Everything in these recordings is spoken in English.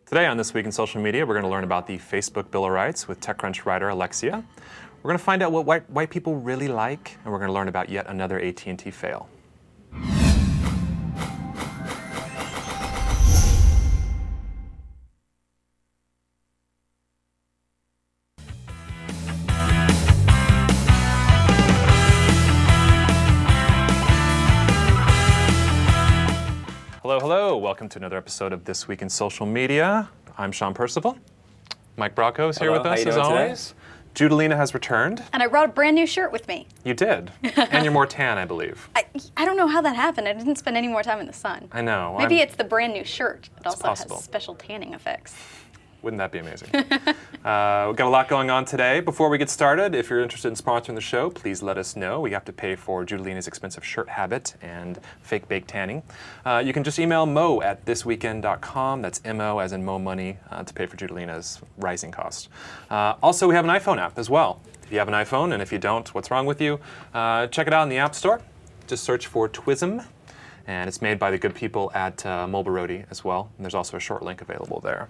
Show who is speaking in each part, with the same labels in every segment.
Speaker 1: Today on This Week in Social Media, we're going to learn about the Facebook Bill of Rights with TechCrunch writer Alexia. We're going to find out what white people really like, and we're going to learn about yet another AT&T fail. Hello, hello. Welcome to another episode of This Week in Social Media. I'm Sean Percival. Mike Bracco is here with us as always. Judalina has returned.
Speaker 2: And I brought a brand new shirt with me.
Speaker 1: You did. And you're more tan, I believe.
Speaker 2: I don't know how that happened. I didn't spend any more time in the sun.
Speaker 1: I know.
Speaker 2: Maybe it's the brand new shirt. It also
Speaker 1: possible.
Speaker 2: has special tanning effects.
Speaker 1: Wouldn't that be amazing? We've got a lot going on today. Before we get started, if you're interested in sponsoring the show, please let us know. We have to pay for Judalina's expensive shirt habit and fake bake tanning. You can just email mo@thisweekend.com. That's M-O as in Mo money to pay for Judalina's rising cost. Also, we have an iPhone app as well. If you have an iPhone, and if you don't, what's wrong with you? Check it out in the App Store. Just search for Twism. And it's made by the good people at Mulberody as well. And there's also a short link available there.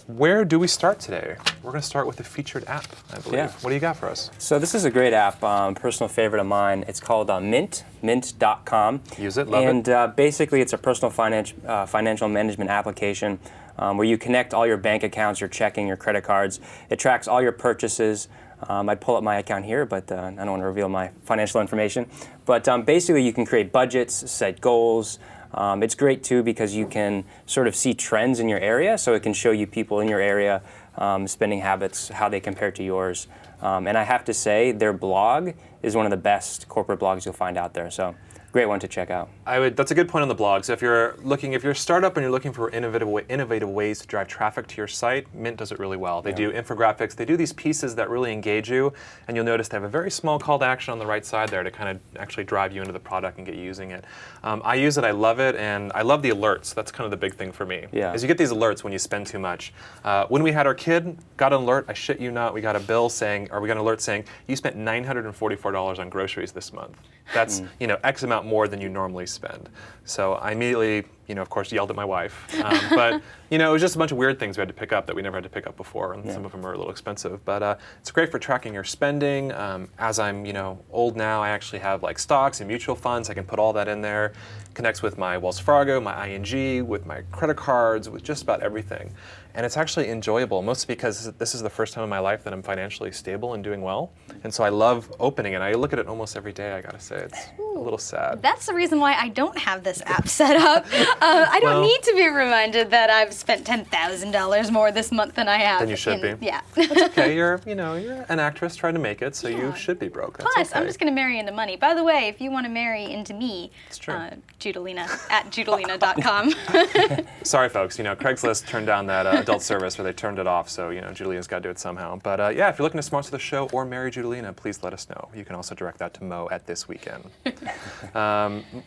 Speaker 1: Where do we start today? We're going to start with the featured app, I believe.
Speaker 3: Yeah.
Speaker 1: What do you got for us?
Speaker 3: So this is a great app, personal favorite of mine. It's called Mint, mint.com.
Speaker 1: Use it, love it.
Speaker 3: And basically it's a personal financial management application where you connect all your bank accounts, your checking, your credit cards. It tracks all your purchases. I'd pull up my account here, but I don't want to reveal my financial information. But basically, you can create budgets, set goals. It's great, too, because you can sort of see trends in your area. So it can show you people in your area, spending habits, how they compare to yours. And I have to say, their blog is one of the best corporate blogs you'll find out there. So great one to check out.
Speaker 1: That's a good point on the blog. So if you're a startup and you're looking for innovative ways to drive traffic to your site, Mint does it really well. They do infographics. They do these pieces that really engage you, and you'll notice they have a very small call to action on the right side there to kind of actually drive you into the product and get you using it. I use it. I love it, and I love the alerts. That's kind of the big thing for me.
Speaker 3: Yeah.
Speaker 1: Is you get these alerts when you spend too much. When we had our kid, got an alert. I shit you not. We got a bill saying, or we got an alert saying, you spent $944 on groceries this month. That's X amount more than you normally spend. So I immediately, of course, yelled at my wife. But it was just a bunch of weird things we had to pick up that we never had to pick up before, and some of them are a little expensive. But it's great for tracking your spending. As I'm, old now, I actually have like stocks and mutual funds. I can put all that in there. Connects with my Wells Fargo, my ING, with my credit cards, with just about everything. And it's actually enjoyable, mostly because this is the first time in my life that I'm financially stable and doing well. And so I love opening it. I look at it almost every day, I gotta say. It's a little sad.
Speaker 2: That's the reason why I don't have this app set up. I don't need to be reminded that I've spent $10,000 more this month than I have.
Speaker 1: Then you should be.
Speaker 2: Yeah.
Speaker 1: That's okay. You're an actress trying to make it, so you should be broke. That's
Speaker 2: Plus,
Speaker 1: okay.
Speaker 2: I'm just going to marry into money. By the way, if you want to marry into me, Judalina at judalina.com.
Speaker 1: Sorry, folks. Craigslist turned down that adult service, or they turned it off. So Judalina's got to do it somehow. But yeah, if you're looking to sponsor the show or marry Judalina, please let us know. You can also direct that to Mo@thisweekend.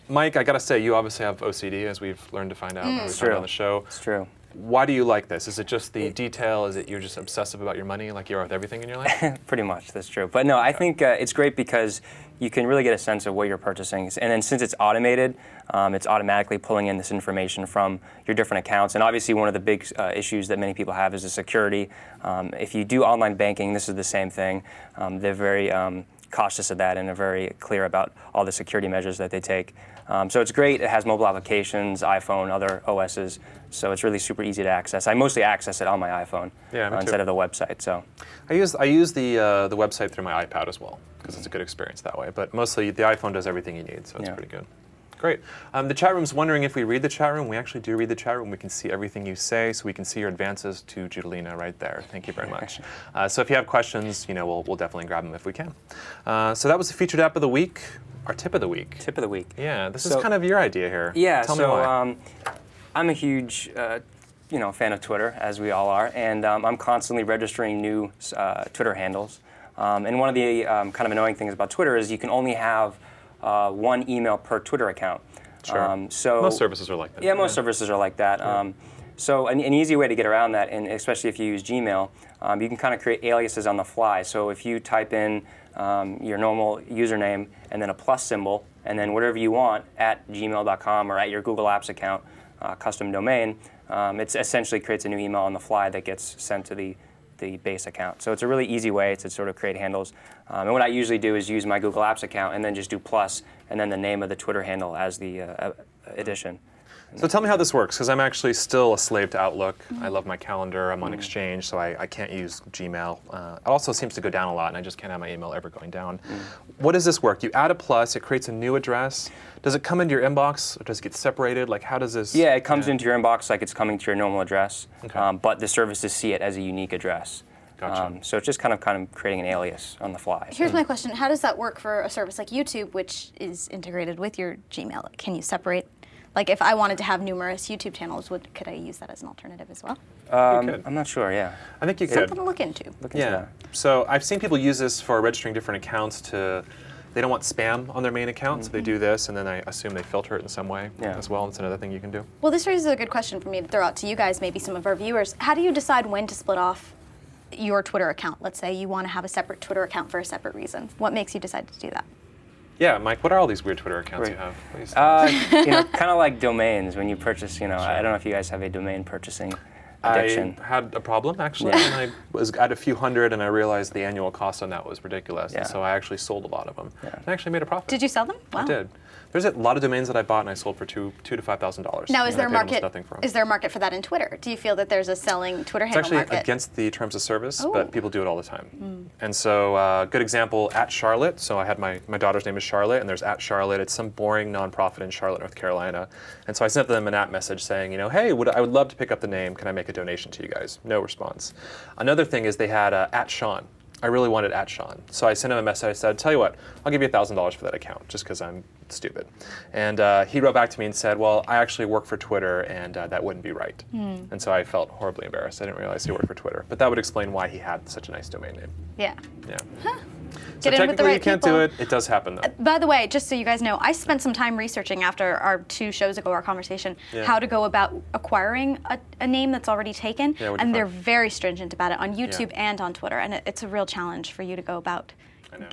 Speaker 1: Mike, I got to say, you obviously have OCD, as we've learned to find out when we found on the show.
Speaker 3: It's true.
Speaker 1: Why do you like this? Is it just the detail? Is it you're just obsessive about your money, like you are with everything in your life?
Speaker 3: Pretty much, that's true. But no, I think it's great because you can really get a sense of what you're purchasing. And then since it's automated, it's automatically pulling in this information from your different accounts. And obviously one of the big issues that many people have is the security. If you do online banking, this is the same thing. They're very cautious of that and are very clear about all the security measures that they take. So it's great. It has mobile applications, iPhone, other OSs. So it's really super easy to access. I mostly access it on my iPhone instead of the website. So
Speaker 1: I use the website through my iPad as well because it's a good experience that way. But mostly the iPhone does everything you need, so it's pretty good. Great. The chat room's wondering if we read the chat room. We actually do read the chat room. We can see everything you say, so we can see your advances to Judalina right there. Thank you very much. So if you have questions, we'll definitely grab them if we can. So that was the featured app of the week. Our tip of the week.
Speaker 3: Tip of the week.
Speaker 1: Yeah, this is kind of your idea here.
Speaker 3: Yeah.
Speaker 1: Tell me why.
Speaker 3: I'm a huge fan of Twitter, as we all are, and I'm constantly registering new Twitter handles. And one of the kind of annoying things about Twitter is you can only have one email per Twitter account.
Speaker 1: Sure.
Speaker 3: So
Speaker 1: most services are like that.
Speaker 3: Yeah, most services are like that. Yeah. So an easy way to get around that, and especially if you use Gmail, you can kind of create aliases on the fly. So if you type in your normal username and then a plus symbol, and then whatever you want at gmail.com or at your Google Apps account, custom domain, it essentially creates a new email on the fly that gets sent to the base account. So it's a really easy way to sort of create handles. And what I usually do is use my Google Apps account and then just do plus and then the name of the Twitter handle as the addition.
Speaker 1: So tell me how this works, because I'm actually still a slave to Outlook. I love my calendar. I'm on Exchange, so I can't use Gmail. It also seems to go down a lot, and I just can't have my email ever going down. What does this work? You add a plus, it creates a new address. Does it come into your inbox, or does it get separated? Like, how does this?
Speaker 3: Yeah, it comes into your inbox like it's coming to your normal address,
Speaker 1: Okay.
Speaker 3: but the services see it as a unique address.
Speaker 1: Gotcha.
Speaker 3: So it's just kind of creating an alias on the fly.
Speaker 2: Here's my question. How does that work for a service like YouTube, which is integrated with your Gmail? Can you separate? Like, if I wanted to have numerous YouTube channels, could I use that as an alternative as well?
Speaker 3: I'm not sure, yeah.
Speaker 1: I think you could.
Speaker 2: Something to look into.
Speaker 3: Look into
Speaker 1: Yeah.
Speaker 3: that.
Speaker 1: So I've seen people use this for registering different accounts to. They don't want spam on their main account, so they do this, and then I assume they filter it in some way as well. That's another thing you can do.
Speaker 2: Well, this raises a good question for me to throw out to you guys, maybe some of our viewers. How do you decide when to split off your Twitter account? Let's say you want to have a separate Twitter account for a separate reason. What makes you decide to do that?
Speaker 1: Yeah, Mike, what are all these weird Twitter accounts you have? Please.
Speaker 3: Kind of like domains when you purchase, I don't know if you guys have a domain purchasing addiction.
Speaker 1: I had a problem, actually, and I was at a few hundred, and I realized the annual cost on that was ridiculous, and so I actually sold a lot of them. And I actually made a profit.
Speaker 2: Did you sell them? Wow.
Speaker 1: I did. There's a lot of domains that I bought and I sold for $2,000 to $5,000.
Speaker 2: Now, is there a
Speaker 1: I paid almost
Speaker 2: market?
Speaker 1: nothing for 'em.
Speaker 2: Is there a market for that in Twitter? Do you feel that there's a selling Twitter
Speaker 1: It's
Speaker 2: handle
Speaker 1: actually
Speaker 2: market?
Speaker 1: against the terms of service, but people do it all the time. And so, good example, at Charlotte. So I had my daughter's name is Charlotte, and there's at Charlotte. It's some boring nonprofit in Charlotte, North Carolina. And so I sent them an app message saying, hey, I would love to pick up the name. Can I make a donation to you guys? No response. Another thing is they had at Sean. I really wanted at Sean. So I sent him a message. I said, tell you what, I'll give you $1,000 for that account, just because I'm stupid. And he wrote back to me and said, well, I actually work for Twitter, and that wouldn't be right. And so I felt horribly embarrassed. I didn't realize he worked for Twitter. But that would explain why he had such a nice domain name.
Speaker 2: Yeah.
Speaker 1: Yeah.
Speaker 2: Get
Speaker 1: So
Speaker 2: in with the
Speaker 1: technically
Speaker 2: right
Speaker 1: you can't
Speaker 2: people.
Speaker 1: do it. It does happen, though.
Speaker 2: By the way, just so you guys know, I spent some time researching after our 2 shows ago, our conversation, how to go about acquiring a name that's already taken.
Speaker 1: Yeah,
Speaker 2: and they're very stringent about it on YouTube and on Twitter. And it's a real challenge for you to go about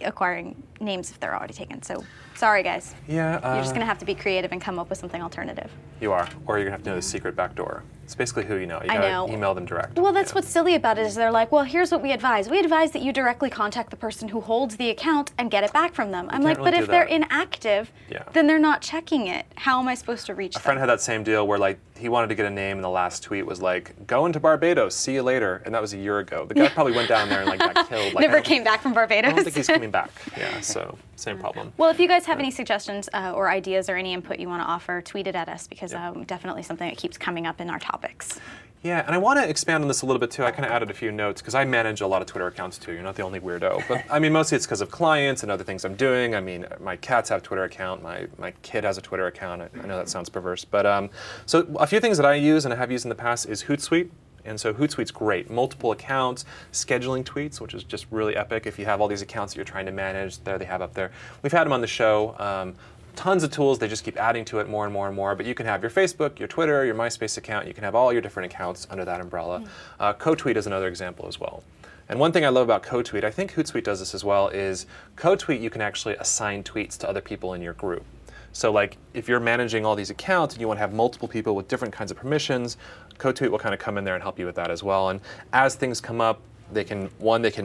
Speaker 2: acquiring names if they're already taken. So sorry, guys.
Speaker 1: Yeah.
Speaker 2: You're just going to have to be creative and come up with something alternative.
Speaker 1: You are. Or you're going to have to know the secret back door. It's basically who you know. You
Speaker 2: I
Speaker 1: got
Speaker 2: know.
Speaker 1: to email them direct.
Speaker 2: Well, that's what's silly about it is they're like, well, here's what we advise. We advise that you directly contact the person who holds the account and get it back from them. I'm like,
Speaker 1: really
Speaker 2: but
Speaker 1: do
Speaker 2: if they're
Speaker 1: that.
Speaker 2: inactive, then they're not checking it. How am I supposed to reach
Speaker 1: A friend had that same deal where like he wanted to get a name and the last tweet was like, going to Barbados, see you later. And that was a year ago. The guy probably went down there and like got killed. Like,
Speaker 2: Never came back from Barbados.
Speaker 1: I don't think he's coming back. Yeah, so same problem.
Speaker 2: Well, if you guys have any suggestions or ideas or any input you want to offer, tweet it at us because definitely something that keeps coming up in our topics.
Speaker 1: Yeah, and I want to expand on this a little bit too. I kind of added a few notes because I manage a lot of Twitter accounts too. You're not the only weirdo. But I mean, mostly it's because of clients and other things I'm doing. I mean, my cats have a Twitter account. My kid has a Twitter account. I know that sounds perverse. But so a few things that I use and I have used in the past is Hootsuite. And so Hootsuite's great. Multiple accounts, scheduling tweets, which is just really epic. If you have all these accounts that you're trying to manage, there they have up there. We've had them on the show. Tons of tools, they just keep adding to it more and more and more, but you can have your Facebook, your Twitter, your MySpace account, you can have all your different accounts under that umbrella. CoTweet is another example as well. And one thing I love about CoTweet, I think Hootsuite does this as well, is CoTweet you can actually assign tweets to other people in your group. So like if you're managing all these accounts and you want to have multiple people with different kinds of permissions, CoTweet will kind of come in there and help you with that as well. And as things come up, they can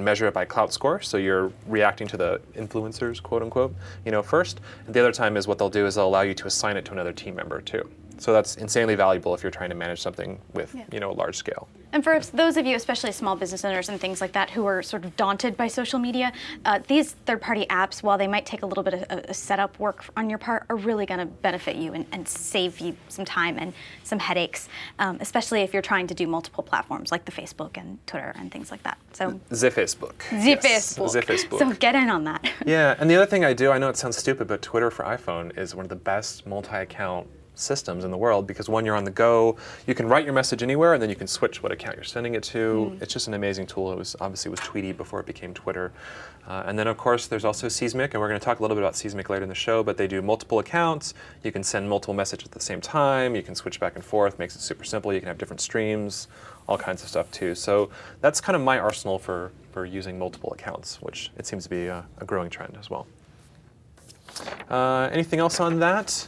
Speaker 1: measure it by clout score, so you're reacting to the influencers, quote unquote, first. And the other time is what they'll do is they'll allow you to assign it to another team member too. So that's insanely valuable if you're trying to manage something with a large scale.
Speaker 2: And for those of you, especially small business owners and things like that, who are sort of daunted by social media, these third-party apps, while they might take a little bit of setup work on your part, are really going to benefit you and save you some time and some headaches, especially if you're trying to do multiple platforms like the Facebook and Twitter and things like that. So
Speaker 1: The Facebook.
Speaker 2: Facebook. So get in on that.
Speaker 1: Yeah, and the other thing I do, I know it sounds stupid, but Twitter for iPhone is one of the best multi-account systems in the world because when you're on the go, you can write your message anywhere and then you can switch what account you're sending it to. It's just an amazing tool. It was Tweety before it became Twitter. And then of course there's also Seesmic, and we're going to talk a little bit about Seesmic later in the show, but they do multiple accounts. You can send multiple messages at the same time. You can switch back and forth, makes it super simple. You can have different streams, all kinds of stuff too. So that's kind of my arsenal for using multiple accounts, which it seems to be a growing trend as well. Anything else on that?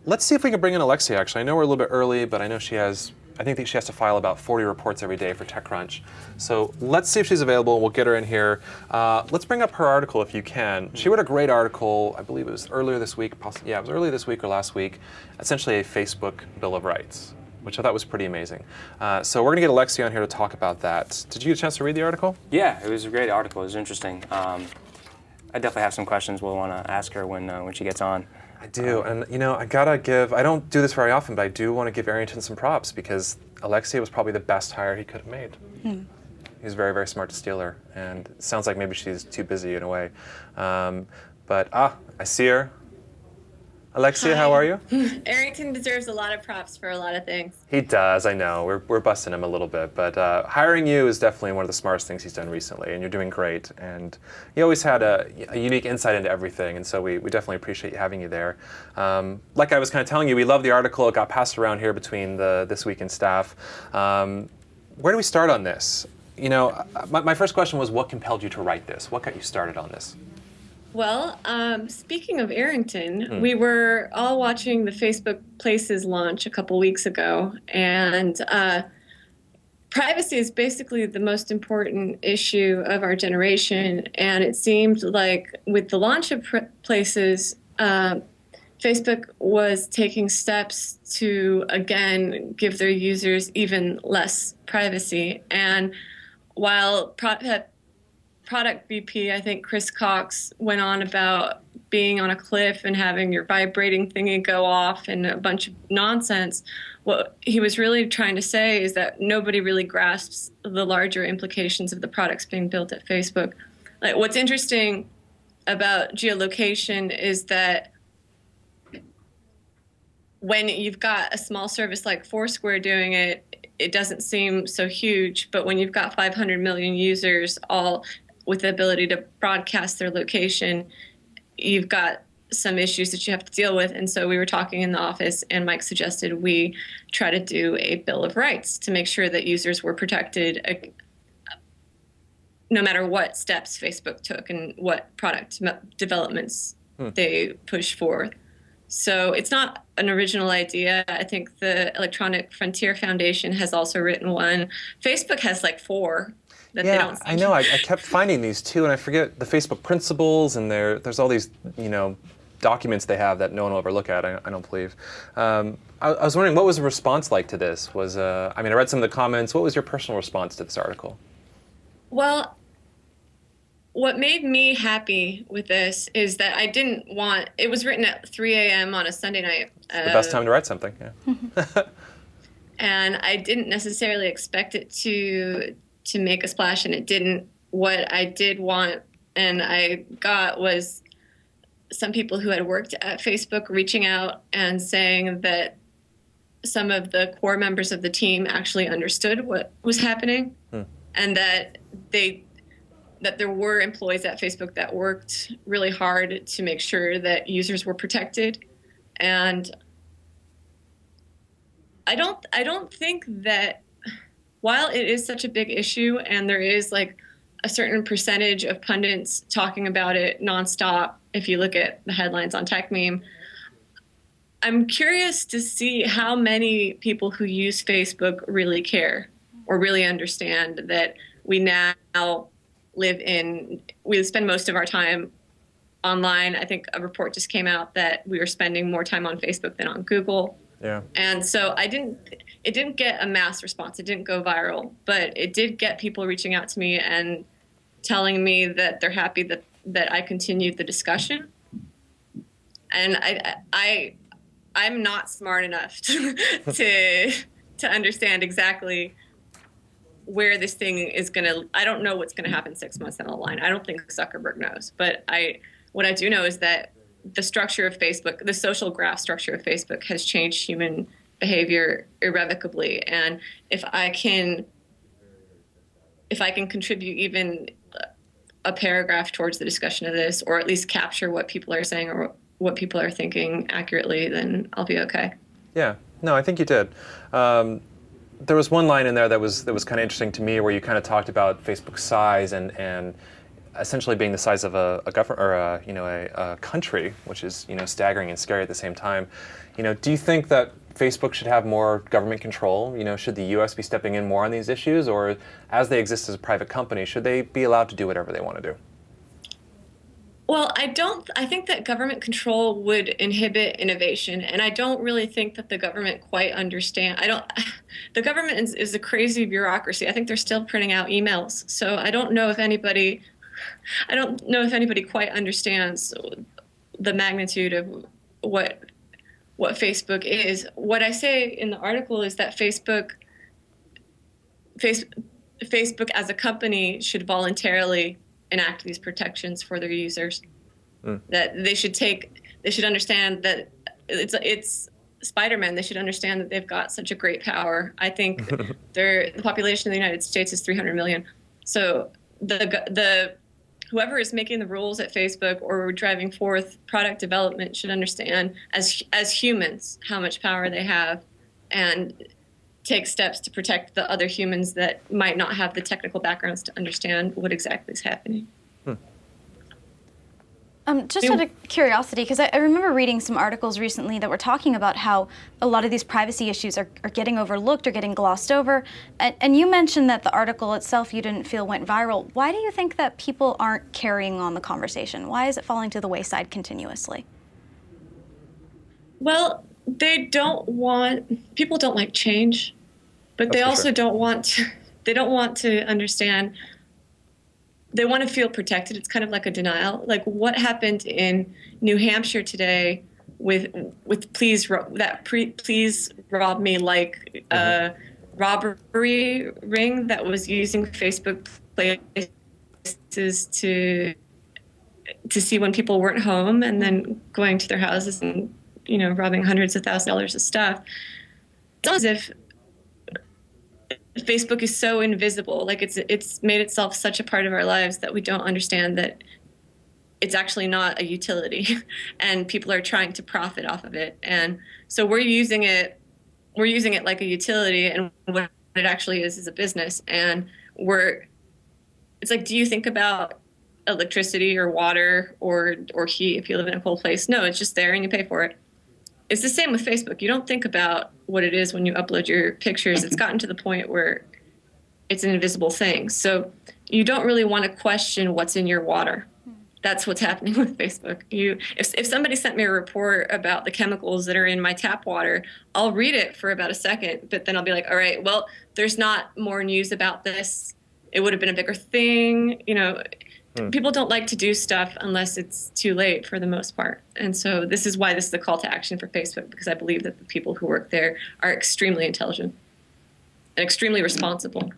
Speaker 1: let's see if we can bring in Alexia, actually. I know we're a little bit early, but I know she has, I think she has to file about 40 reports every day for TechCrunch. So let's see if she's available. We'll get her in here. Let's bring up her article if you can. She wrote a great article, I believe it was earlier this week. Yeah, it was earlier this week or last week. Essentially a Facebook Bill of Rights, which I thought was pretty amazing. So we're going to get Alexia on here to talk about that. Did you get a chance to read the article?
Speaker 3: Yeah, it was a great article. It was interesting. I definitely have some questions we'll want to ask her when she gets on.
Speaker 1: I do, and you know, I don't do this very often, but I do want to give Arrington some props because Alexia was probably the best hire he could have made. He was very, very smart to steal her, and it sounds like maybe she's too busy in a way. But I see her. Alexia,
Speaker 4: Hi.
Speaker 1: how are you?
Speaker 4: Arrington deserves a lot of props for a lot of things.
Speaker 1: He does, I know. We're busting him a little bit, but hiring you is definitely one of the smartest things he's done recently, and you're doing great. And you always had a unique insight into everything, and so we definitely appreciate having you there. Like I was kind of telling you, we love the article. It got passed around here between the This Week in staff. Where do we start on this? You know, my first question was, what compelled you to write this? What got you started on this?
Speaker 4: Well, speaking of Arrington, we were all watching the Facebook Places launch a couple weeks ago, and privacy is basically the most important issue of our generation, and it seemed like with the launch of Places, Facebook was taking steps to, again, give their users even less privacy. And while product VP, I think Chris Cox, went on about being on a cliff and having your vibrating thingy go off and a bunch of nonsense, what he was really trying to say is that nobody really grasps the larger implications of the products being built at Facebook. Like, what's interesting about geolocation is that when you've got a small service like Foursquare doing it, it doesn't seem so huge, but when you've got 500 million users all with the ability to broadcast their location, you've got some issues that you have to deal with. And so we were talking in the office, and Mike suggested we try to do a Bill of Rights to make sure that users were protected no matter what steps Facebook took and what product developments they push forth. So it's not an original idea. I think the Electronic Frontier Foundation has also written one. Facebook has like 4. That they don't see.
Speaker 1: I know. I kept finding these too, and I forget the Facebook principles, and there's all these documents they have that no one will ever look at. I don't believe. I was wondering, what was the response like to this? I read some of the comments. What was your personal response to this article?
Speaker 4: Well, what made me happy with this is that I didn't want. It was written at 3 a.m. on a Sunday night.
Speaker 1: It's the best time to write something. Yeah.
Speaker 4: And I didn't necessarily expect it to make a splash, and it didn't. What I did want and I got was some people who had worked at Facebook reaching out and saying that some of the core members of the team actually understood what was happening, and that there were employees at Facebook that worked really hard to make sure that users were protected. And I don't think that, while it is such a big issue and there is like a certain percentage of pundits talking about it nonstop, if you look at the headlines on TechMeme, I'm curious to see how many people who use Facebook really care or really understand that we now we spend most of our time online. I think a report just came out that we were spending more time on Facebook than on Google.
Speaker 1: Yeah.
Speaker 4: And so it didn't get a mass response. It didn't go viral, but it did get people reaching out to me and telling me that they're happy that I continued the discussion. And I'm not smart enough to understand exactly where this thing is I don't know what's gonna happen 6 months down the line. I don't think Zuckerberg knows, but what I do know is that the structure of Facebook, the social graph structure of Facebook, has changed human behavior irrevocably. And if I can contribute even a paragraph towards the discussion of this, or at least capture what people are saying or what people are thinking accurately, then I'll be okay.
Speaker 1: Yeah, no, I think you did. There was one line in there that was kind of interesting to me, where you kind of talked about Facebook's size and essentially being the size of a government or a country, which is staggering and scary at the same time. Do you think that Facebook should have more government control? Should the U.S. be stepping in more on these issues, or as they exist as a private company, should they be allowed to do whatever they want to do?
Speaker 4: Well, I think that government control would inhibit innovation, and I don't really think that the government quite understand. The government is a crazy bureaucracy. I think they're still printing out emails. So I don't know if anybody quite understands the magnitude of what Facebook is. What I say in the article is that Facebook as a company should voluntarily enact these protections for their users. That they should understand that it's Spider-Man. They should understand that they've got such a great power. I think the population of the United States is 300 million. So the whoever is making the rules at Facebook or driving forth product development should understand as humans how much power they have and take steps to protect the other humans that might not have the technical backgrounds to understand what exactly is happening.
Speaker 2: Just out of curiosity, because I remember reading some articles recently that were talking about how a lot of these privacy issues are getting overlooked or getting glossed over. And you mentioned that the article itself you didn't feel went viral. Why do you think that people aren't carrying on the conversation? Why is it falling to the wayside continuously?
Speaker 4: Well, people don't like change, but they also don't want to understand. They want to feel protected. It's kind of like a denial. Like what happened in New Hampshire today with please rob me, like a robbery ring that was using Facebook places to see when people weren't home and then going to their houses and robbing hundreds of thousands of dollars of stuff. It's as if Facebook is so invisible, like it's made itself such a part of our lives that we don't understand that it's actually not a utility and people are trying to profit off of it. And so we're using it like a utility, and what it actually is a business. And it's like, do you think about electricity or water or heat if you live in a cold place? No, it's just there and you pay for it. It's the same with Facebook. You don't think about what it is when you upload your pictures. It's gotten to the point where it's an invisible thing. So you don't really want to question what's in your water. That's what's happening with Facebook. If somebody sent me a report about the chemicals that are in my tap water, I'll read it for about a second, but then I'll be like, all right, well, there's not more news about this. It would have been a bigger thing. People don't like to do stuff unless it's too late for the most part. And so this is why this is the call to action for Facebook, because I believe that the people who work there are extremely intelligent and extremely responsible.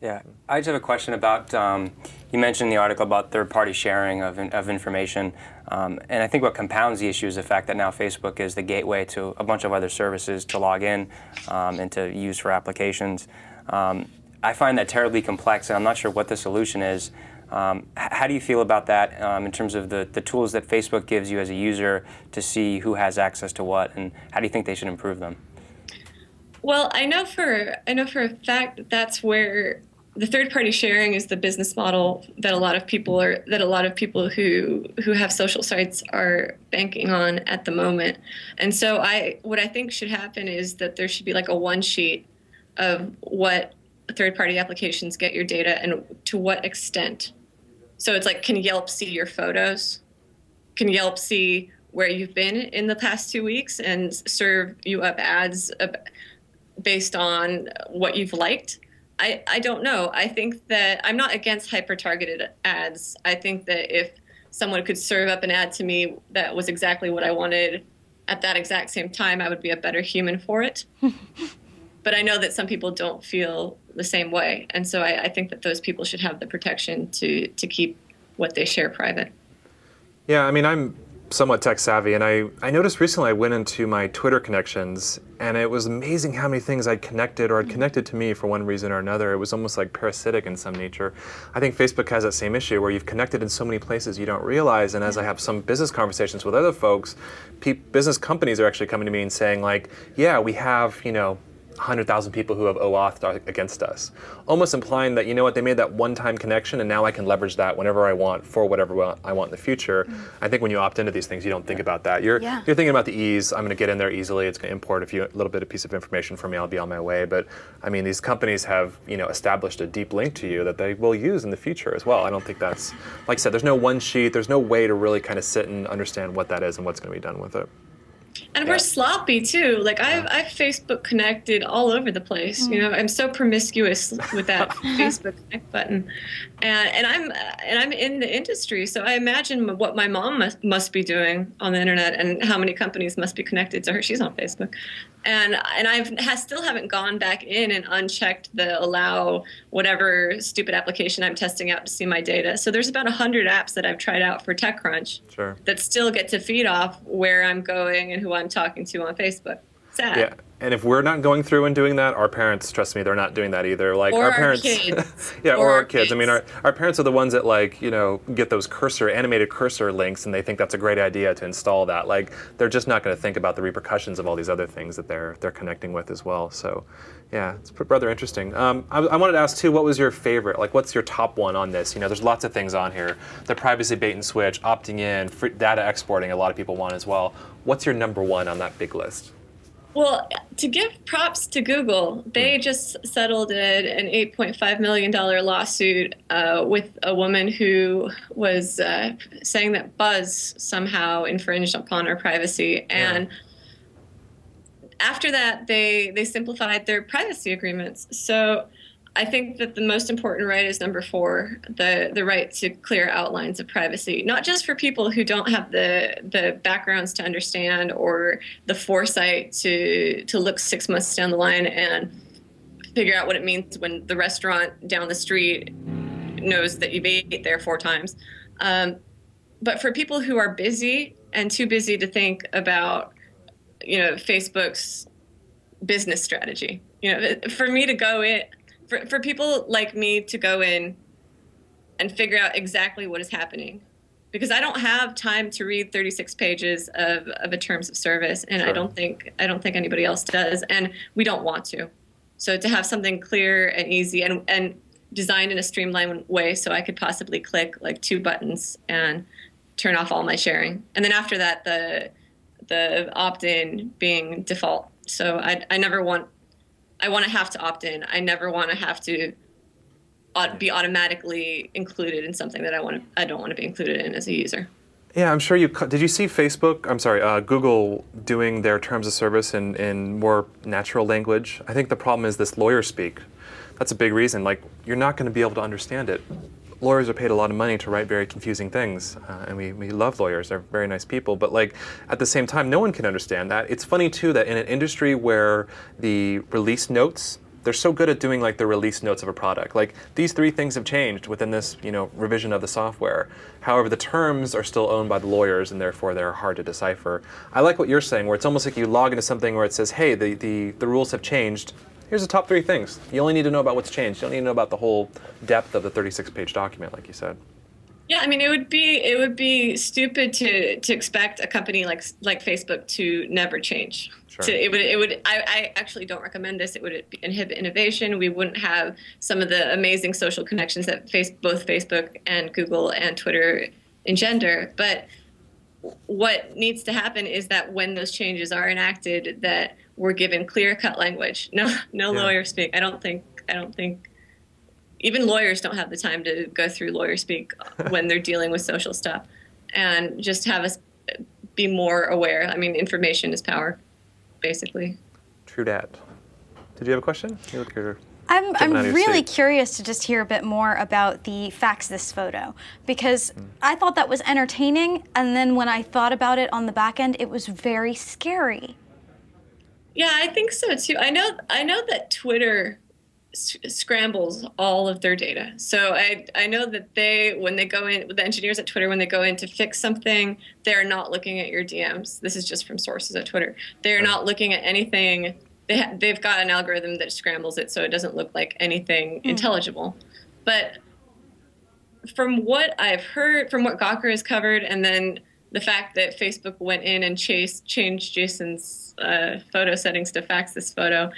Speaker 3: Yeah, I just have a question about, you mentioned in the article about third-party sharing of information, and I think what compounds the issue is the fact that now Facebook is the gateway to a bunch of other services to log in and to use for applications. I find that terribly complex, and I'm not sure what the solution is. How do you feel about that in terms of the tools that Facebook gives you as a user to see who has access to what, and how do you think they should improve them?
Speaker 4: Well, I know for a fact that that's where the third-party sharing is the business model that a lot of people who have social sites are banking on at the moment. And so what I think should happen is that there should be like a one sheet of what third-party applications get your data and to what extent. So it's like, can Yelp see your photos? Can Yelp see where you've been in the past 2 weeks and serve you up ads based on what you've liked? I don't know. I think that I'm not against hyper-targeted ads. I think that if someone could serve up an ad to me that was exactly what I wanted at that exact same time, I would be a better human for it. But I know that some people don't feel the same way. And so I think that those people should have the protection to keep what they share private.
Speaker 1: Yeah, I mean, I'm somewhat tech savvy, and I noticed recently I went into my Twitter connections, and it was amazing how many things I'd connected or had connected to me for one reason or another. It was almost like parasitic in some nature. I think Facebook has that same issue where you've connected in so many places you don't realize, and as I have some business conversations with other folks, business companies are actually coming to me and saying like, yeah, we have, 100,000 people who have OAuth against us, almost implying that, you know what, they made that one-time connection and now I can leverage that whenever I want for whatever I want in the future. I think when you opt into these things, you don't think about that. You're thinking about the ease. I'm going to get in there easily. It's going to import a little bit of piece of information for me. I'll be on my way. But I mean, these companies have, you know, established a deep link to you that they will use in the future as well. I don't think that's, like I said, there's no one sheet. There's no way to really kind of sit and understand what that is and what's going to be done with it.
Speaker 4: And we're sloppy too. Like I've Facebook connected all over the place. You know, I'm so promiscuous with that Facebook connect button, and I'm in the industry, so I imagine what my mom must be doing on the internet, and how many companies must be connected to her. She's on Facebook, and still haven't gone back in and unchecked the allow whatever stupid application I'm testing out to see my data. So there's about 100 apps that I've tried out for TechCrunch that still get to feed off where I'm going and who I'm talking to on Facebook. Sad.
Speaker 1: Yeah, and if we're not going through and doing that, our parents, trust me, they're not doing that either. Like
Speaker 4: or
Speaker 1: our parents,
Speaker 4: kids.
Speaker 1: or our kids. I mean, our parents are the ones that, like, you know, get those animated cursor links, and they think that's a great idea to install that. Like, they're just not going to think about the repercussions of all these other things that they're connecting with as well. So, yeah, it's rather interesting. I wanted to ask too, what was your favorite? Like, what's your top one on this? You know, there's lots of things on here. The privacy bait and switch, opting in, free data exporting. A lot of people want as well. What's your number one on that big list?
Speaker 4: Well, to give props to Google, they just settled an $8.5 million lawsuit with a woman who was saying that Buzz somehow infringed upon her privacy. And after that, they simplified their privacy agreements. So I think that the most important right is number 4, the right to clear outlines of privacy, not just for people who don't have the backgrounds to understand or the foresight to look 6 months down the line and figure out what it means when the restaurant down the street knows that you've ate there 4 times. But for people who are busy and too busy to think about, you know, Facebook's business strategy, you know, for me to go in, for people like me to go in and figure out exactly what is happening, because I don't have time to read 36 pages of a terms of service, and I don't think anybody else does, and we don't want to. So to have something clear and easy and designed in a streamlined way, so I could possibly click like 2 buttons and turn off all my sharing, and then after that the opt-in being default. So I want to have to opt in. I never want to have to be automatically included in something that I don't want to be included in as a user.
Speaker 1: Yeah, I'm sure did you see Google doing their terms of service in more natural language? I think the problem is this lawyer speak. That's a big reason. Like, you're not going to be able to understand it. Lawyers are paid a lot of money to write very confusing things, and we love lawyers. They're very nice people, but like at the same time, no one can understand that. It's funny too that in an industry where the release notes, they're so good at doing like the release notes of a product. Like, these 3 things have changed within this, you know, revision of the software. However, the terms are still owned by the lawyers, and therefore they're hard to decipher. I like what you're saying, where it's almost like you log into something where it says, hey, the rules have changed. Here's the top 3 things. You only need to know about what's changed. You don't need to know about the whole depth of the 36-page document, like you said.
Speaker 4: Yeah, I mean, it would be stupid to expect a company like Facebook to never change.
Speaker 1: Sure.
Speaker 4: I actually don't recommend this. It would inhibit innovation. We wouldn't have some of the amazing social connections that both Facebook and Google and Twitter engender. But what needs to happen is that when those changes are enacted, that we're given clear-cut language. No lawyer speak. I don't think even lawyers don't have the time to go through lawyer speak when they're dealing with social stuff, and just have us be more aware. I mean, information is power, basically.
Speaker 1: True dat. Did you have a question? You look here.
Speaker 2: I'm really curious to just hear a bit more about the fax this photo, because I thought that was entertaining, and then when I thought about it on the back end, it was very scary.
Speaker 4: Yeah, I think so too. I know that Twitter scrambles all of their data. So I know that when they go in, the engineers at Twitter, when they go in to fix something, they're not looking at your DMs. This is just from sources at Twitter. They're not looking at anything. They've got an algorithm that scrambles it so it doesn't look like anything intelligible. But from what I've heard, from what Gawker has covered, and then the fact that Facebook went in and changed Jason's photo settings to fax this photo,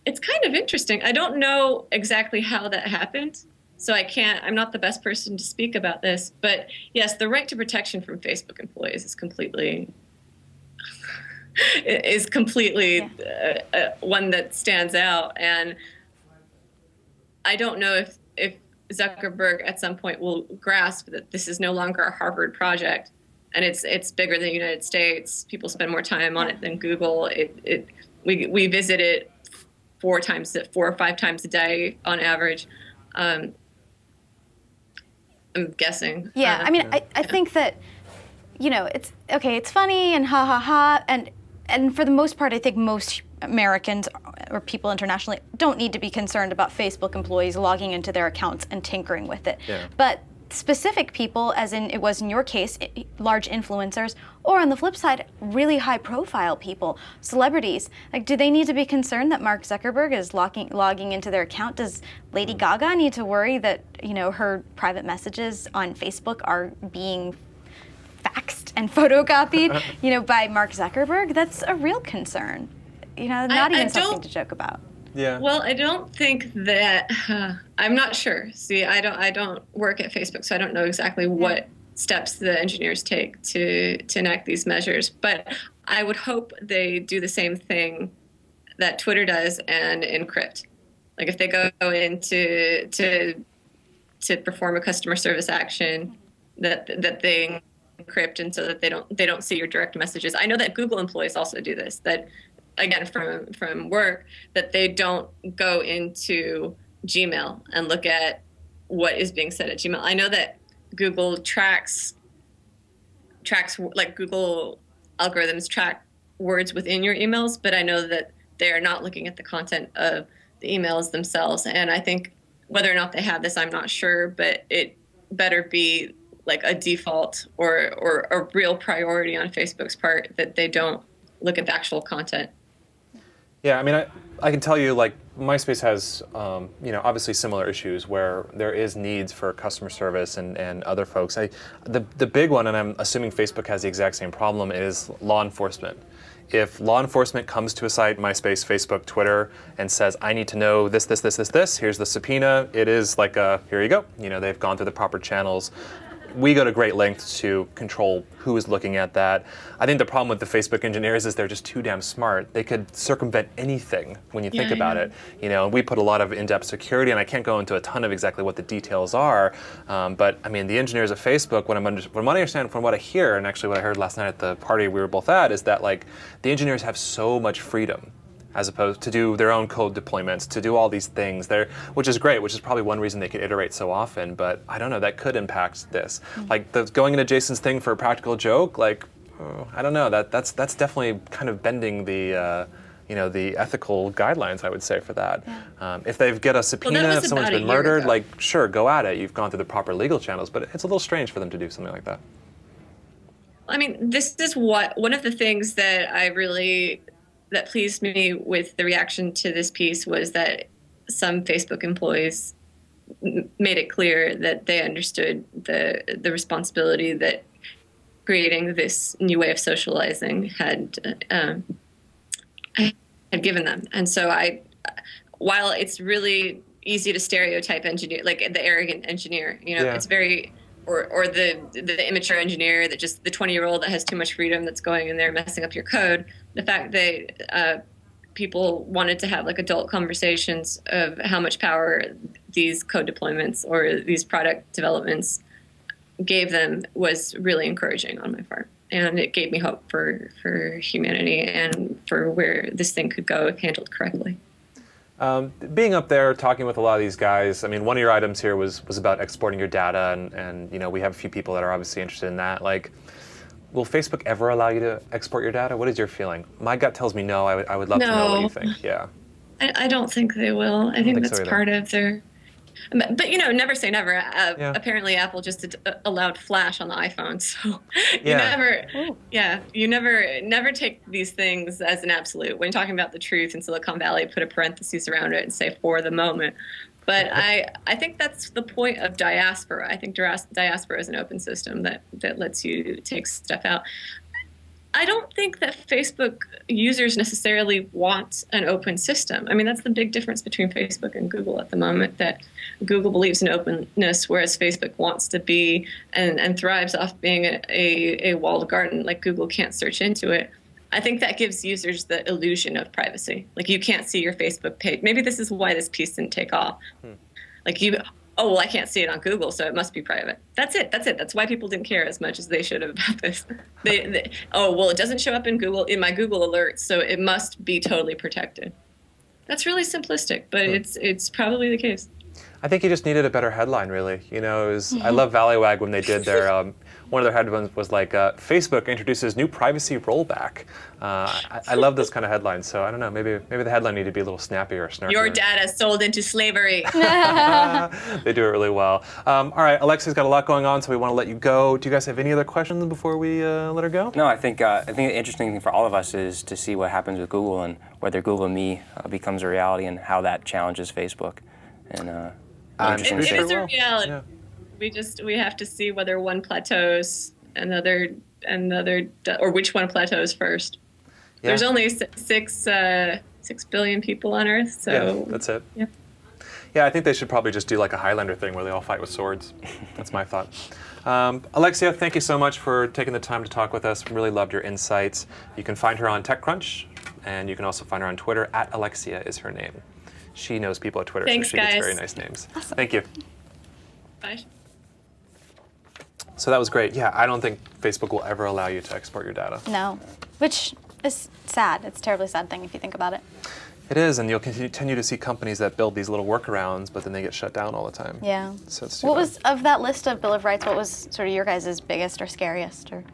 Speaker 4: it's kind of interesting. I don't know exactly how that happened, so I'm not the best person to speak about this. But yes, the right to protection from Facebook employees is completely one that stands out. And I don't know if Zuckerberg at some point will grasp that this is no longer a Harvard project, and it's bigger than the United States. People spend more time on it than Google. We visit it 4 or 5 times a day on average. I'm guessing.
Speaker 2: Yeah, I mean, I think that, it's okay, it's funny and ha ha ha, and for the most part, I think most Americans or people internationally don't need to be concerned about Facebook employees logging into their accounts and tinkering with it.
Speaker 1: Yeah.
Speaker 2: But specific people, as in it was in your case, large influencers, or on the flip side, really high-profile people, celebrities, like, do they need to be concerned that Mark Zuckerberg is logging into their account? Does Lady Gaga need to worry that her private messages on Facebook are being faxed and photocopied, by Mark Zuckerberg? That's a real concern. Not even something to joke about.
Speaker 1: Yeah.
Speaker 4: Well, I don't think that I'm not sure. See, I don't work at Facebook, so I don't know exactly what steps the engineers take to enact these measures. But I would hope they do the same thing that Twitter does and encrypt. Like if they go in to perform a customer service action, that they encrypt, and so that they don't see your direct messages. I know that Google employees also do this. That, again, from work, that they don't go into Gmail and look at what is being said at Gmail. I know that Google tracks like Google algorithms track words within your emails, but I know that they are not looking at the content of the emails themselves. And I think whether or not they have this, I'm not sure, but it better be like a default or a real priority on Facebook's part that they don't look at the actual content.
Speaker 1: Yeah, I mean, I can tell you, like, MySpace has, obviously similar issues where there is needs for customer service and other folks. The big one, and I'm assuming Facebook has the exact same problem, is law enforcement. If law enforcement comes to a site, MySpace, Facebook, Twitter, and says, I need to know this, here's the subpoena, it is like here you go. They've gone through the proper channels. We go to great lengths to control who is looking at that. I think the problem with the Facebook engineers is they're just too damn smart. They could circumvent anything when you think about it. And we put a lot of in-depth security, and I can't go into a ton of exactly what the details are. But I mean, the engineers at Facebook, what I understand from what I hear, and actually what I heard last night at the party we were both at, is that like the engineers have so much freedom, as opposed to do their own code deployments, to do all these things there, which is great, which is probably one reason they could iterate so often, but I don't know, that could impact this. Like going into Jason's thing for a practical joke, like, I don't know, that's definitely kind of bending the, the ethical guidelines, I would say, for that. Yeah. If they get a subpoena, if someone's been murdered, like, sure, go at it, you've gone through the proper legal channels, but it's a little strange for them to do something like that.
Speaker 4: I mean, this is one of the things that pleased me with the reaction to this piece was that some Facebook employees made it clear that they understood the responsibility that creating this new way of socializing had given them. And so while it's really easy to stereotype engineer, like the arrogant engineer, it's very, or the immature engineer, that just the 20-year-old that has too much freedom that's going in there messing up your code. The fact that people wanted to have like adult conversations of how much power these code deployments or these product developments gave them was really encouraging on my part. And it gave me hope for humanity and for where this thing could go if handled correctly.
Speaker 1: Being up there, talking with a lot of these guys, I mean, one of your items here was about exporting your data, and we have a few people that are obviously interested in that. Like, will Facebook ever allow you to export your data? What is your feeling? My gut tells me no. I would love to know what you think. Yeah.
Speaker 4: I don't think they will. I think that's part of their... But, never say never. Apparently, Apple just allowed Flash on the iPhone, so you never take these things as an absolute. When talking about the truth in Silicon Valley, put a parenthesis around it and say for the moment. But I think that's the point of diaspora. I think diaspora is an open system that lets you take stuff out. I don't think that Facebook users necessarily want an open system. I mean, that's the big difference between Facebook and Google at the moment, that Google believes in openness, whereas Facebook wants to be and thrives off being a walled garden. Like, Google can't search into it. I think that gives users the illusion of privacy. Like, you can't see your Facebook page. Maybe this is why this piece didn't take off. Like, oh, well, I can't see it on Google, so it must be private. That's it. That's why people didn't care as much as they should have about this. Oh, well, it doesn't show up in my Google alerts, so it must be totally protected. That's really simplistic, but it's probably the case.
Speaker 1: I think you just needed a better headline, really. You know, I love Valleywag when they did their, one of their headlines was like, Facebook introduces new privacy rollback. I love those kind of headlines, so I don't know, maybe the headline needed to be a little snappier or snarkier.
Speaker 4: Your data sold into slavery.
Speaker 1: They do it really well. All right, Alexia's got a lot going on, so we want to let you go. Do you guys have any other questions before we let her go?
Speaker 3: No, I think the interesting thing for all of us is to see what happens with Google and whether Google Me becomes a reality and how that challenges Facebook. And
Speaker 4: it is a reality. Yeah. We have to see whether one plateaus, another, or which one plateaus first. Yeah. There's only 6 billion people on Earth, so
Speaker 1: yeah, that's it. Yeah. Yeah, I think they should probably just do like a Highlander thing where they all fight with swords. That's my thought. Alexia, thank you so much for taking the time to talk with us. Really loved your insights. You can find her on TechCrunch, and you can also find her on Twitter. @Alexia is her name. She knows people at Twitter,
Speaker 4: Thanks,
Speaker 1: so she
Speaker 4: guys.
Speaker 1: gets very nice names.
Speaker 2: Awesome.
Speaker 1: Thank you.
Speaker 4: Bye.
Speaker 1: So that was great. Yeah, I don't think Facebook will ever allow you to export your data.
Speaker 2: No, which is sad. It's a terribly sad thing if you think about it.
Speaker 1: It is, and you'll continue to see companies that build these little workarounds, but then they get shut down all the time.
Speaker 2: Yeah.
Speaker 1: So it's too
Speaker 2: What
Speaker 1: bad.
Speaker 2: was, of that list of Bill of Rights, what was sort of your guys' biggest or scariest or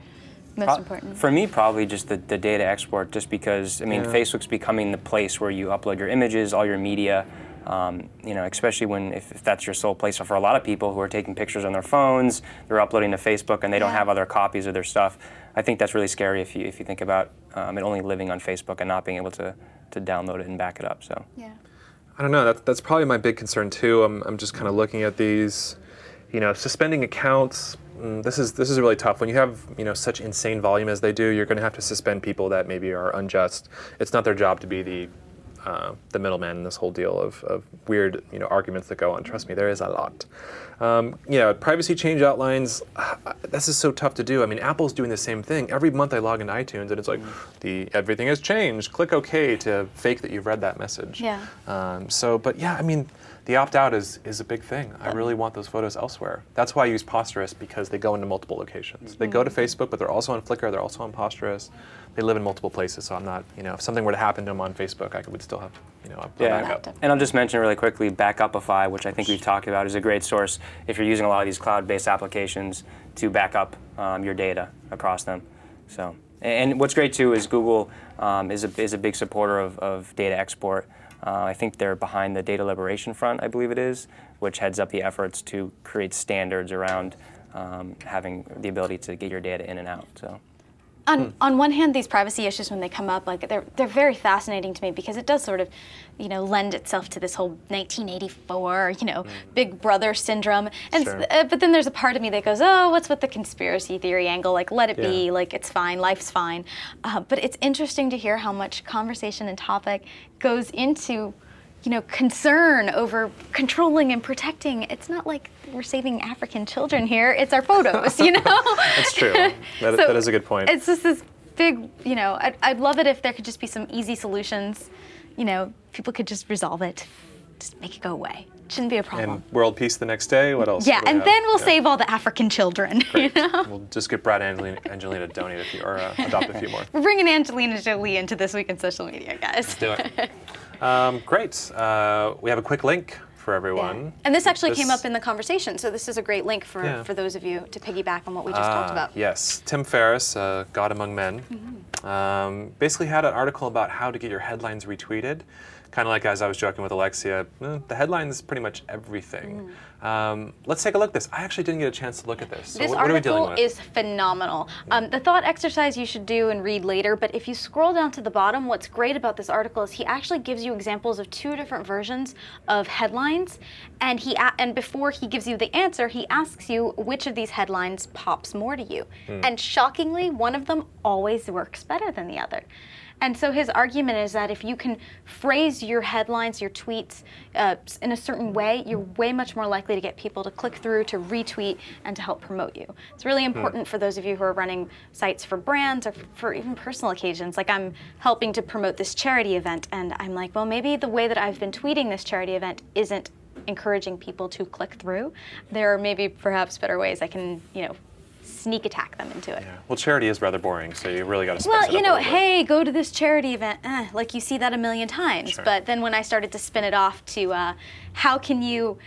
Speaker 2: most important?
Speaker 3: For me, probably just the data export, just because, I mean,
Speaker 1: Yeah.
Speaker 3: Facebook's becoming the place where you upload your images, all your media, you know, especially if that's your sole place. So for a lot of people who are taking pictures on their phones, they're uploading to Facebook and they don't have other copies of their stuff. I think that's really scary if you think about it only living on Facebook and not being able to download it and back it up. So
Speaker 2: Yeah.
Speaker 1: I don't know. That's probably my big concern too. I'm just kind of looking at these, you know, suspending accounts. This is really tough. When you have, you know, such insane volume as they do, you're going to have to suspend people that maybe are unjust. It's not their job to be the middleman in this whole deal of weird, you know, arguments that go on. Trust me, there is a lot. Yeah, privacy change outlines. This is so tough to do. I mean, Apple's doing the same thing. Every month I log into iTunes and it's like, everything has changed. Click OK to fake that you've read that message.
Speaker 2: Yeah.
Speaker 1: But yeah, I mean, the opt-out is a big thing. I really want those photos elsewhere. That's why I use Posterous, because they go into multiple locations. They go to Facebook, but they're also on Flickr, they're also on Posterous. They live in multiple places, so I'm not, you know, if something were to happen to them on Facebook, I would still have, you know, a backup.
Speaker 3: And I'll just mention really quickly, Backupify, which I think we've talked about, is a great source if you're using a lot of these cloud-based applications to back up your data across them. So, and what's great too is Google is a big supporter of data export. I think they're behind the Data Liberation Front, I believe it is, which heads up the efforts to create standards around having the ability to get your data in and out. So.
Speaker 2: On one hand, these privacy issues, when they come up, like they're very fascinating to me because it does sort of, you know, lend itself to this whole 1984, you know, Big Brother syndrome. And
Speaker 1: Sure.
Speaker 2: But then there's a part of me that goes, oh, what's with the conspiracy theory angle? Like, let it be. Like, it's fine. Life's fine. But it's interesting to hear how much conversation and topic goes into, you know, concern over controlling and protecting. It's not like we're saving African children here. It's our photos, you know?
Speaker 1: That's true. That is a good point.
Speaker 2: It's just this big, you know, I'd love it if there could just be some easy solutions. You know, people could just resolve it, just make it go away. It shouldn't be a problem.
Speaker 1: And world peace the next day, what else?
Speaker 2: Yeah,
Speaker 1: do we
Speaker 2: and
Speaker 1: have?
Speaker 2: then we'll save all the African children,
Speaker 1: Great.
Speaker 2: you know?
Speaker 1: We'll just get Brad and Angelina to donate a few, or adopt a few more.
Speaker 2: We're bringing Angelina Jolie into This Week in Social Media, guys.
Speaker 1: Let's do it. Great. We have a quick link for everyone.
Speaker 2: Yeah. And this actually came up in the conversation, so this is a great link for those of you to piggyback on what we just talked about.
Speaker 1: Yes, Tim Ferris, God Among Men, basically had an article about how to get your headlines retweeted. kind of like as I was joking with Alexia, the headline is pretty much everything. Let's take a look at this. I actually didn't get a chance to look at this. So
Speaker 2: This
Speaker 1: what are we dealing
Speaker 2: article
Speaker 1: with?
Speaker 2: is phenomenal. The thought exercise you should do and read later, but if you scroll down to the bottom, what's great about this article is he actually gives you examples of 2 different versions of headlines, and before he gives you the answer, he asks you which of these headlines pops more to you. And shockingly, one of them always works better than the other. And so his argument is that if you can phrase your headlines, your tweets in a certain way, you're way much more likely to get people to click through, to retweet, and to help promote you. It's really important for those of you who are running sites for brands or for even personal occasions. Like I'm helping to promote this charity event, and I'm like, well, maybe the way that I've been tweeting this charity event isn't encouraging people to click through. There are maybe perhaps better ways I can, sneak attack them into it.
Speaker 1: Yeah. Well, charity is rather boring, so you really got to spice
Speaker 2: Well,
Speaker 1: it up a little bit.
Speaker 2: hey, go to this charity event. Like you see that a million times.
Speaker 1: Sure.
Speaker 2: But then when I started to spin it off to how can you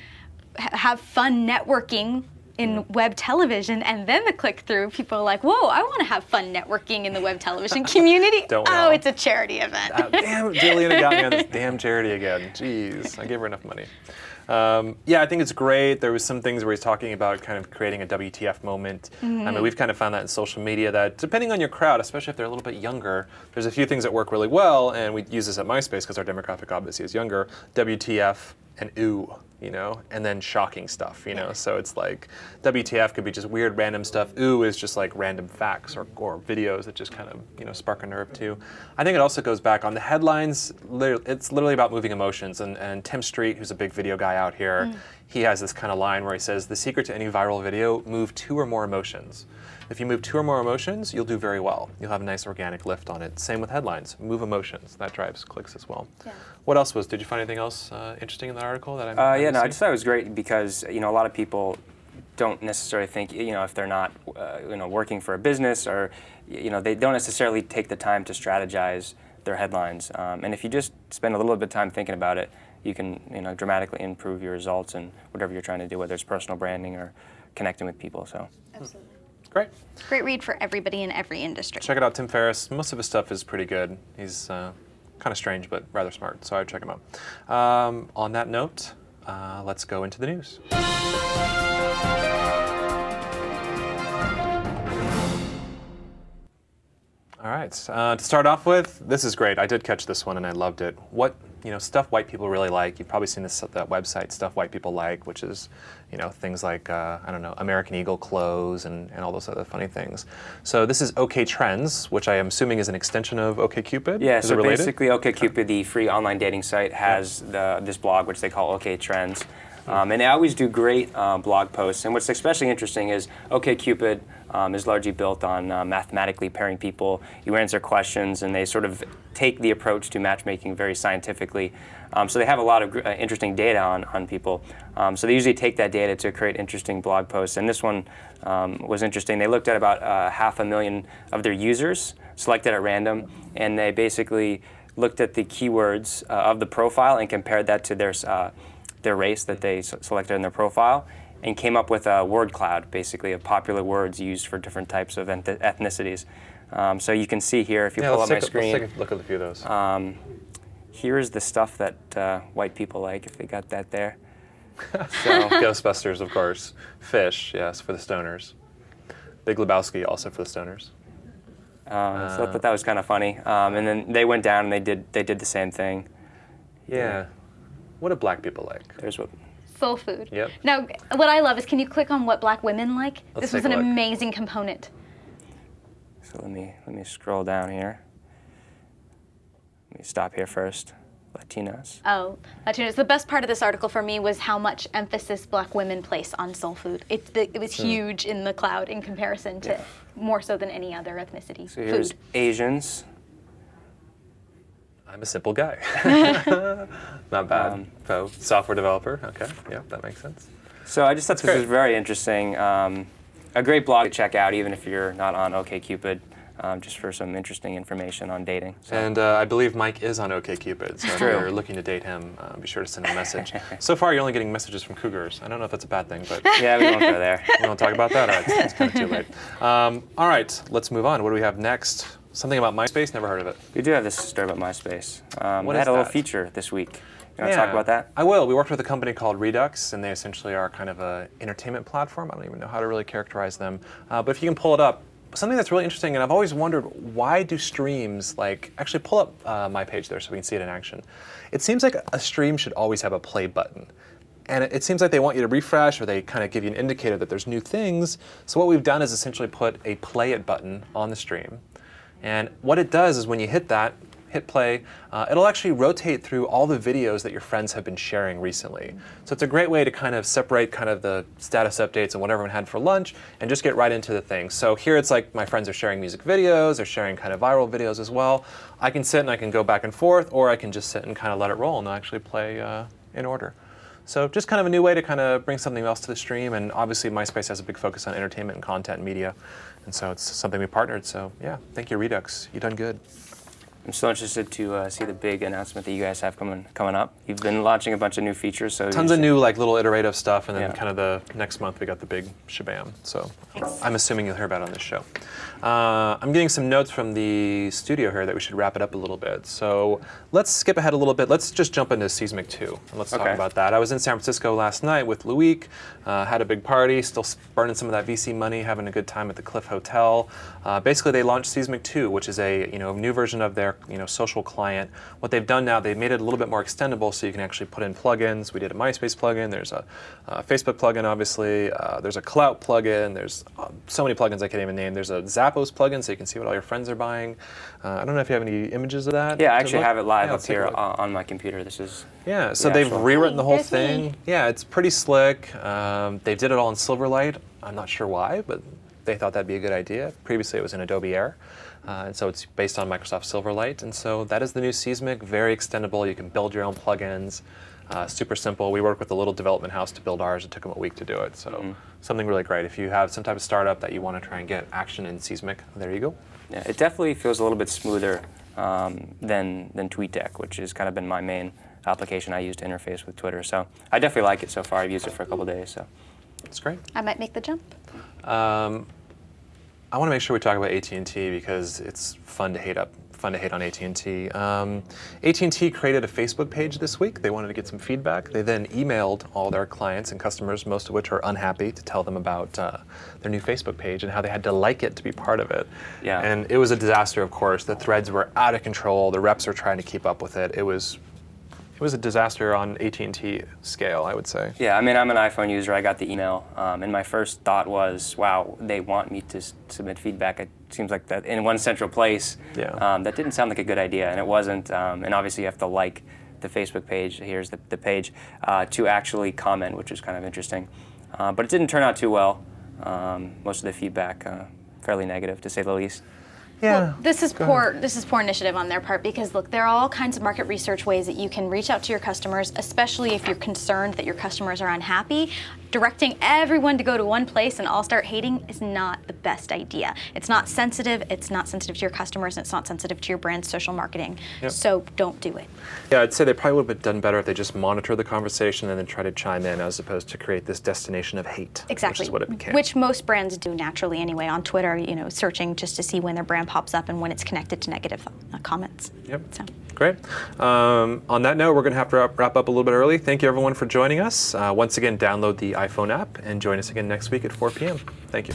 Speaker 2: have fun networking in web television and then the click-through, people are like, whoa, I want to have fun networking in the web television community.
Speaker 1: Don't we
Speaker 2: Oh,
Speaker 1: all?
Speaker 2: it's a charity event.
Speaker 1: Damn, Jillian got me on this damn charity again. Jeez, I gave her enough money. Yeah, I think it's great. There was some things where he's talking about kind of creating a WTF moment. I mean, we've kind of found that in social media that depending on your crowd, especially if they're a little bit younger, there's a few things that work really well, and we use this at MySpace because our demographic obviously is younger. WTF and ooh, and then shocking stuff, So it's like WTF could be just weird random stuff. Ooh is just like random facts or videos that just kind of spark a nerve too. I think it also goes back on the headlines. It's literally about moving emotions. And Tim Street, who's a big video guy out here, he has this kind of line where he says, the secret to any viral video, move 2 or more emotions. If you move 2 or more emotions, you'll do very well. You'll have a nice organic lift on it. Same with headlines. Move emotions. That drives clicks as well. Yeah. What else did you find anything else interesting in that article that
Speaker 3: yeah, no, I just thought it was great because, a lot of people don't necessarily think, if they're not, working for a business or, they don't necessarily take the time to strategize their headlines. And if you just spend a little bit of time thinking about it, you can, dramatically improve your results in whatever you're trying to do, whether it's personal branding or connecting with people. So.
Speaker 2: Absolutely.
Speaker 1: Great.
Speaker 2: Great read for everybody in every industry.
Speaker 1: Check it out, Tim Ferris. Most of his stuff is pretty good. He's kind of strange, but rather smart, so I'd check him out. On that note, let's go into the news. All right, to start off with, this is great. I did catch this one and I loved it. What, stuff white people really like. You've probably seen that website, Stuff White People Like, which is, things like, I don't know, American Eagle clothes and all those other funny things. So this is OkTrends, which I am assuming is an extension of OkCupid.
Speaker 3: Yeah,
Speaker 1: is
Speaker 3: so
Speaker 1: it related?
Speaker 3: basically OkCupid, the free online dating site, has this blog, which they call OkTrends. And they always do great blog posts. And what's especially interesting is OkCupid is largely built on mathematically pairing people. You answer questions, and they sort of take the approach to matchmaking very scientifically. So they have a lot of interesting data on people. So they usually take that data to create interesting blog posts. And this one was interesting. They looked at about 500,000 of their users, selected at random, and they basically looked at the keywords of the profile and compared that to their race that they selected in their profile, and came up with a word cloud, basically, of popular words used for different types of ethnicities. So you can see here, if you pull up my screen.
Speaker 1: Let's take a look at a few of those.
Speaker 3: Here's the stuff that white people like, if they got that there.
Speaker 1: So. Ghostbusters, of course. Fish, yes, for the stoners. Big Lebowski, also for the stoners.
Speaker 3: So I thought that was kind of funny. And then they went down and they did the same thing.
Speaker 1: Yeah. What do black people like?
Speaker 3: There's what.
Speaker 2: Soul food.
Speaker 1: Yep.
Speaker 2: Now, what I love is, can you click on what black women like?
Speaker 1: Let's
Speaker 2: This was
Speaker 1: take
Speaker 2: an
Speaker 1: a look.
Speaker 2: amazing component.
Speaker 3: So let me scroll down here. Let me stop here first. Latinas.
Speaker 2: Oh, Latinos. The best part of this article for me was how much emphasis black women place on soul food. It was huge in the cloud in comparison to more so than any other ethnicity.
Speaker 3: So here's
Speaker 2: food.
Speaker 3: Asians.
Speaker 1: I'm a simple guy. Not bad. Software developer. Okay. Yeah, that makes sense.
Speaker 3: So I just thought this was very interesting. A great blog to check out, even if you're not on OkCupid, just for some interesting information on dating. So.
Speaker 1: And I believe Mike is on OkCupid, so if
Speaker 3: True.
Speaker 1: you're looking to date him, be sure to send him a message. So far, you're only getting messages from cougars. I don't know if that's a bad thing, but
Speaker 3: Yeah, we won't go there.
Speaker 1: we don't talk about that. All right, it's kind of too late. All right, let's move on. What do we have next? Something about MySpace? Never heard of it.
Speaker 3: We do have this story about MySpace.
Speaker 1: What
Speaker 3: they
Speaker 1: is
Speaker 3: had a little
Speaker 1: that?
Speaker 3: feature this week. You want to talk about that?
Speaker 1: I will. We worked with a company called Redux, and they essentially are kind of an entertainment platform. I don't even know how to really characterize them. But if you can pull it up, something that's really interesting, and I've always wondered, why do streams, like, actually pull up my page there so we can see it in action. It seems like a stream should always have a play button. And it seems like they want you to refresh, or they kind of give you an indicator that there's new things. So what we've done is essentially put a play it button on the stream. And what it does is when you hit that, hit play, it'll actually rotate through all the videos that your friends have been sharing recently. So it's a great way to kind of separate kind of the status updates and what everyone had for lunch and just get right into the things. So here it's like my friends are sharing music videos, they're sharing kind of viral videos as well. I can sit and I can go back and forth, or I can just sit and kind of let it roll and actually play in order. So just kind of a new way to kind of bring something else to the stream, and obviously MySpace has a big focus on entertainment and content and media, and so it's something we partnered. So yeah, thank you, Redux. You've done good.
Speaker 3: I'm so interested to see the big announcement that you guys have coming up. You've been launching a bunch of new features, so
Speaker 1: tons of new like little iterative stuff, and then
Speaker 3: Yeah.
Speaker 1: kind of the next month we got the big shabam. So I'm assuming you'll hear about it on this show. I'm getting some notes from the studio here that we should wrap it up a little bit. So let's skip ahead a little bit. Let's just jump into Seesmic 2, and let's talk
Speaker 3: Okay.
Speaker 1: about that. I was in San Francisco last night with Loic, had a big party, still burning some of that VC money, having a good time at the Cliff Hotel. Basically, they launched Seesmic 2, which is a new version of their social client. What they've done now, they've made it a little bit more extendable, so you can actually put in plugins. We did a MySpace plugin. There's a Facebook plugin, obviously. There's a Clout plugin. There's so many plugins I can't even name. There's a Zappos plugin, so you can see what all your friends are buying. I don't know if you have any images of that.
Speaker 3: Yeah, I actually have it live
Speaker 1: Yeah,
Speaker 3: up
Speaker 1: let's take a
Speaker 3: here
Speaker 1: look.
Speaker 3: on my computer. This is
Speaker 1: Yeah, so
Speaker 3: the
Speaker 1: they've
Speaker 3: actual-
Speaker 1: rewritten the whole
Speaker 2: There's me.
Speaker 1: thing. Yeah, it's pretty slick. They did it all in Silverlight. I'm not sure why, but they thought that'd be a good idea. Previously, it was in Adobe Air. And so it's based on Microsoft Silverlight. And so that is the new Seesmic, very extendable. You can build your own plugins. Super simple. We work with a little development house to build ours. It took them a week to do it. So something really great. If you have some type of startup that you want to try and get action in Seesmic, there you go.
Speaker 3: Yeah, it definitely feels a little bit smoother than TweetDeck, which has kind of been my main application I use to interface with Twitter. So I definitely like it so far. I've used it for a couple days. So
Speaker 1: It's great.
Speaker 2: I might make the jump.
Speaker 1: I want to make sure we talk about AT&T because it's fun to hate on AT&T. AT&T created a Facebook page this week. They wanted to get some feedback. They then emailed all their clients and customers, most of which are unhappy, to tell them about their new Facebook page and how they had to like it to be part of it.
Speaker 3: Yeah.
Speaker 1: And it was a disaster, of course. The threads were out of control. The reps are trying to keep up with it. It was a disaster on AT&T scale, I would say.
Speaker 3: yeah, I mean, I'm an iPhone user. I got the email, and my first thought was, wow, they want me to submit feedback. It seems like that in one central place.
Speaker 1: Yeah.
Speaker 3: That didn't sound like a good idea, and it wasn't. And obviously, you have to like the Facebook page. Here's the page to actually comment, which is kind of interesting. But it didn't turn out too well. Most of the feedback fairly negative, to say the least.
Speaker 1: Yeah.
Speaker 2: Well, this is poor initiative on their part, because look, there are all kinds of market research ways that you can reach out to your customers, especially if you're concerned that your customers are unhappy. Directing everyone to go to one place and all start hating is not the best idea. It's not sensitive to your customers, and it's not sensitive to your brand's social marketing.
Speaker 1: Yep.
Speaker 2: So don't do it.
Speaker 1: Yeah, I'd say they probably would have done better if they just monitor the conversation and then try to chime in, as opposed to create this destination of hate.
Speaker 2: Exactly.
Speaker 1: Which is what it became.
Speaker 2: Which most brands do naturally anyway on Twitter, searching just to see when their brand pops up and when it's connected to negative comments.
Speaker 1: Yep.
Speaker 2: So.
Speaker 1: Great. On that note, we're going to have to wrap up a little bit early. Thank you, everyone, for joining us. Once again, download the iPhone app and join us again next week at 4 p.m. Thank you.